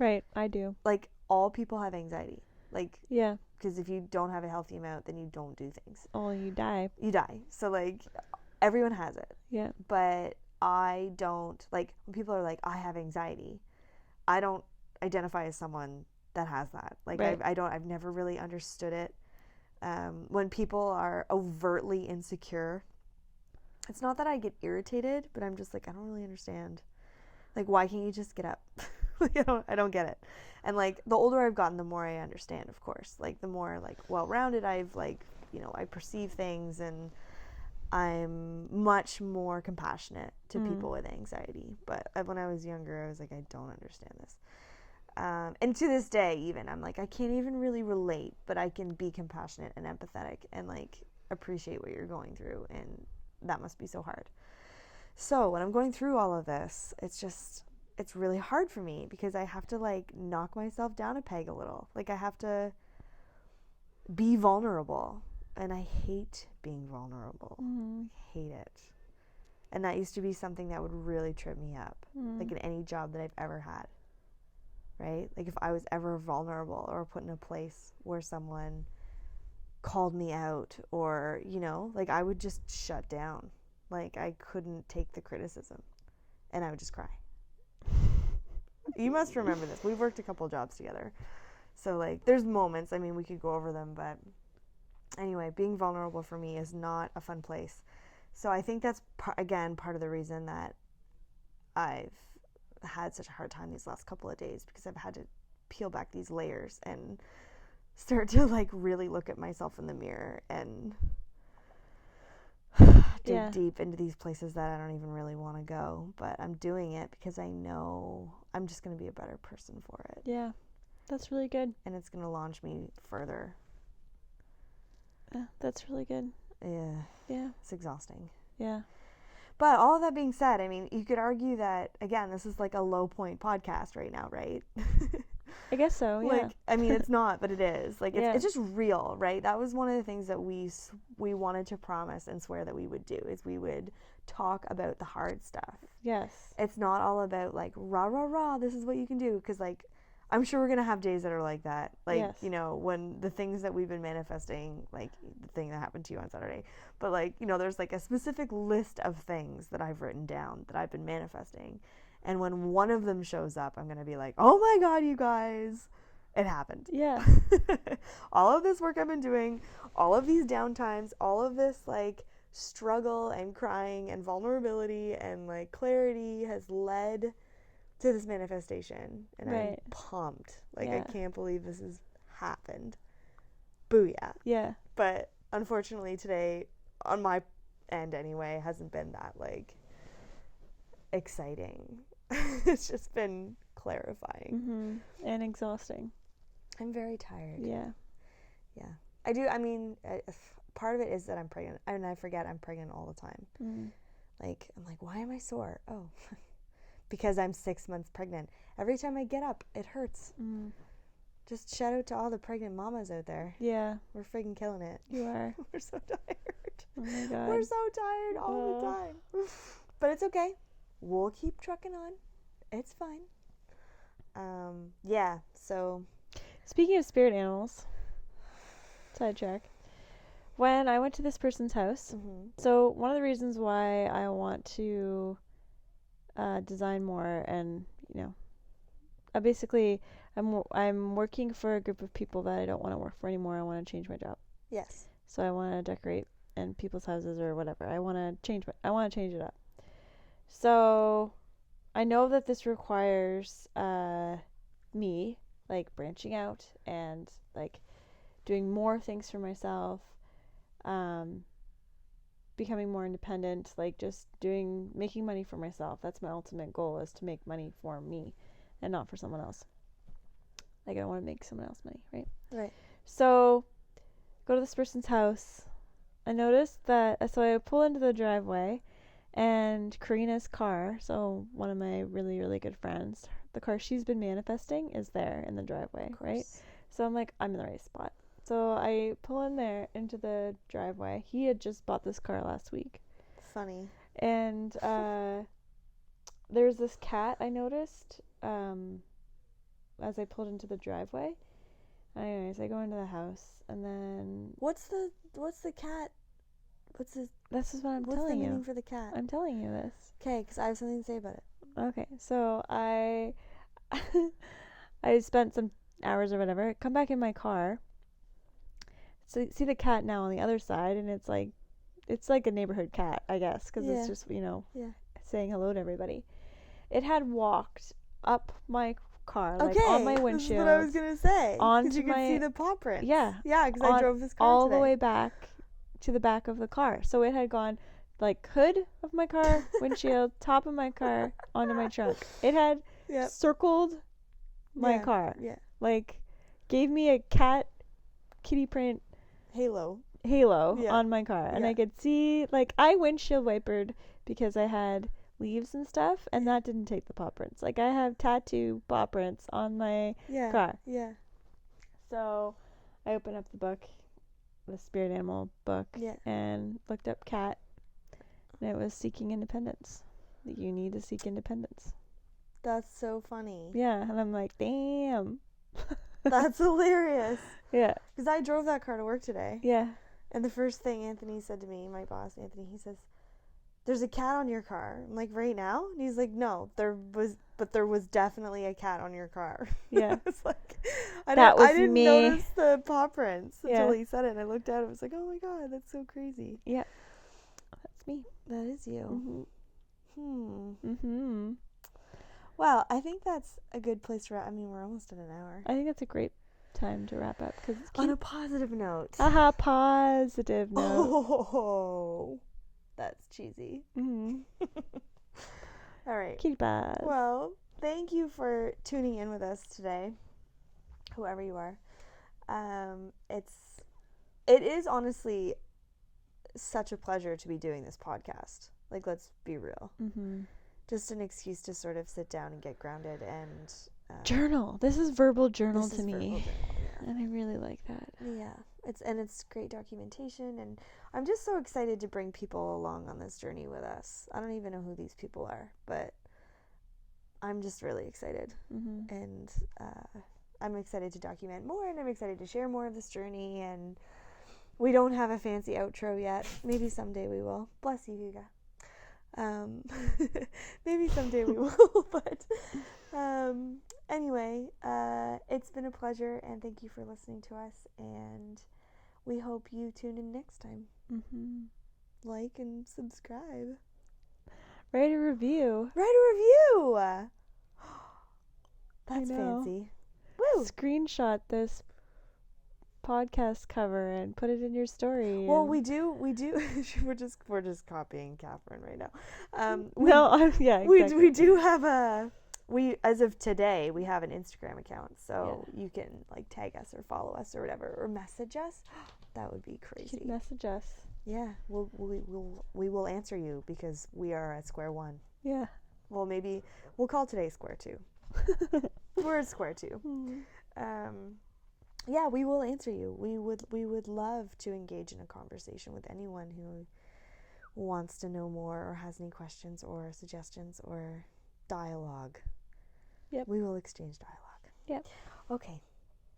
Right, I do. Like all people have anxiety. Like yeah. Because if you don't have a healthy amount, then you don't do things. Oh, you die. You die. So like everyone has it. Yeah. But I don't like when people are like I have anxiety. I don't identify as someone that has that. Like right. I've never really understood it. When people are overtly insecure, it's not that I get irritated, but I'm just like I don't really understand. Like why can't you just get up? Like I don't get it. And like the older I've gotten, the more I understand. Of course, like the more like well-rounded I've like I perceive things, and I'm much more compassionate to people with anxiety. But when I was younger, I was like, I don't understand this. And to this day, even, I'm like, I can't even really relate, but I can be compassionate and empathetic and like appreciate what you're going through. And that must be so hard. So when I'm going through all of this, it's really hard for me because I have to like knock myself down a peg a little. Like I have to be vulnerable. And I hate being vulnerable. I hate it. And that used to be something that would really trip me up. Like in any job that I've ever had. right? Like if I was ever vulnerable or put in a place where someone called me out or, you know, like I would just shut down. Like I couldn't take the criticism and I would just cry. You must remember this. We've worked a couple jobs together. So like there's moments, I mean, we could go over them, but anyway, being vulnerable for me is not a fun place. So I think that's, again, part of the reason that I've had such a hard time these last couple of days, because I've had to peel back these layers and start to like really look at myself in the mirror and dig deep into these places that I don't even really want to go. But I'm doing it because I know I'm just going to be a better person for it. Yeah, that's really good. And it's going to launch me further. Yeah, that's really good. Yeah. Yeah. It's exhausting. Yeah. But all of that being said, I mean, you could argue that, again, this is like a low point podcast right now, right? I guess so, yeah. Like, I mean, it's not, but it is. Like, Yeah. it's just real, right? That was one of the things that we wanted to promise and swear that we would do, is we would talk about the hard stuff. Yes. It's not all about, like, rah, rah, rah, this is what you can do. Because, like, I'm sure we're going to have days that are like that. Like, yes. You know, when the things that we've been manifesting, like the thing that happened to you on Saturday. But, like, you know, there's, like, a specific list of things that I've written down that I've been manifesting. And when one of them shows up, I'm going to be like, oh my God, you guys, it happened. Yeah. All of this work I've been doing, all of these downtimes, all of this, like, struggle and crying and vulnerability and, like, clarity has led to this manifestation. And right. I'm pumped. Like, yeah. I can't believe this has happened. Booyah. Yeah. But unfortunately today, on my end anyway, hasn't been that, like, exciting. It's just been clarifying. Mm-hmm. And exhausting. I'm very tired. Yeah. Yeah. I do. I mean, part of it is that I'm pregnant. And I forget I'm pregnant all the time. Mm. Like, I'm like, why am I sore? Oh, because I'm 6 months pregnant. Every time I get up, it hurts. Mm. Just shout out to all the pregnant mamas out there. Yeah. We're freaking killing it. You are. We're so tired. Oh my God. We're so tired all the time. But it's okay. We'll keep trucking on. It's fine. Yeah, so. Speaking of spirit animals, sidetrack. When I went to this person's house, so one of the reasons why I want to design more, and, you know, basically I'm working for a group of people that I don't want to work for anymore. I want to change my job. Yes. So I want to decorate in people's houses or whatever. I want to change it up. So I know that this requires me, like, branching out and, like, doing more things for myself, becoming more independent, like, just making money for myself. That's my ultimate goal, is to make money for me and not for someone else. Like, I don't want to make someone else money, right? Right. So go to this person's house. I noticed that, so I pull into the driveway, and Karina's car, so one of my really, really good friends, the car she's been manifesting is there in the driveway, right? So I'm like, I'm in the right spot. So I pull in there into the driveway. He had just bought this car last week. Funny. And there's this cat I noticed as I pulled into the driveway. Anyways, I go into the house, and then What's the cat? This is what I'm What's telling the you. meaning for the cat? I'm telling you this. Okay, because I have something to say about it. Okay, so I spent some hours or whatever, come back in my car, so see the cat now on the other side, and it's like a neighborhood cat, I guess, because it's just, you know, saying hello to everybody. It had walked up my car, like, on my windshield. This is what I was gonna say. Onto you could see the paw prints. Yeah, because I drove this car all today. the way back to the back of the car. So it had gone, like, hood of my car, windshield, top of my car, onto my trunk. It had circled my car. Yeah. Like, gave me a kitty print halo on my car. And I could see, like, I windshield wipered because I had leaves and stuff, and that didn't take the paw prints. Like, I have tattoo paw prints on my car. Yeah. So I opened up the book, the spirit animal book, and looked up cat, and it was seeking independence. You need to seek independence. That's so funny. Yeah, and I'm like, damn. That's hilarious. Yeah. Because I drove that car to work today. Yeah. And the first thing Anthony said to me, my boss, Anthony, he says, "There's a cat on your car." I'm like, "Right now?" And he's like, "No, there was definitely a cat on your car." Yeah. It's like, That was I didn't me. notice the paw prints until Yeah. he said it. And I looked at it. I was like, "Oh my god, that's so crazy." Yeah. That's me. That is you. Mm-hmm. Well, I think that's a good place to wrap. I mean, we're almost at an hour. I think that's a great time to wrap up because it's On a positive note. Aha, positive note. Oh, that's cheesy. Mm-hmm. All right. Kitty buzz. Well, thank you for tuning in with us today, whoever you are. It is honestly such a pleasure to be doing this podcast. Like, let's be real. Mm-hmm. Just an excuse to sort of sit down and get grounded and journal. This is verbal journal this to is me, verbal journal, yeah. and I really like that. Yeah, it's great documentation, and I'm just so excited to bring people along on this journey with us. I don't even know who these people are, but I'm just really excited, and I'm excited to document more, and I'm excited to share more of this journey. And we don't have a fancy outro yet. Maybe someday we will. Bless you, Huga. Maybe someday we will, but anyway, it's been a pleasure, and thank you for listening to us, and we hope you tune in next time. Like and subscribe. Write a review. That's fancy. Woo! Screenshot this podcast cover and put it in your story. Well, we do. we're just copying Catherine right now. Yeah, exactly. We do have as of today, we have an Instagram account, so you can like tag us or follow us or whatever, or message us. That would be crazy. You can message us. Yeah, we will answer you because we are at square one. Yeah. Well, maybe we'll call today square two. We're at square two. Yeah, we will answer you. We would love to engage in a conversation with anyone who wants to know more or has any questions or suggestions or dialogue. Yep. We will exchange dialogue. Yep. Okay.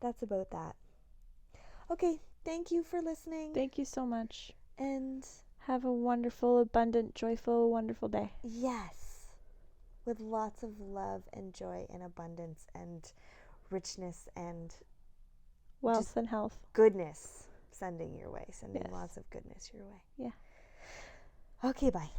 That's about that. Okay. Thank you for listening. Thank you so much. And have a wonderful, abundant, joyful, wonderful day. Yes. With lots of love and joy and abundance and richness and wealth and health. Goodness sending your way. Sending lots of goodness your way. Yeah. Okay, bye.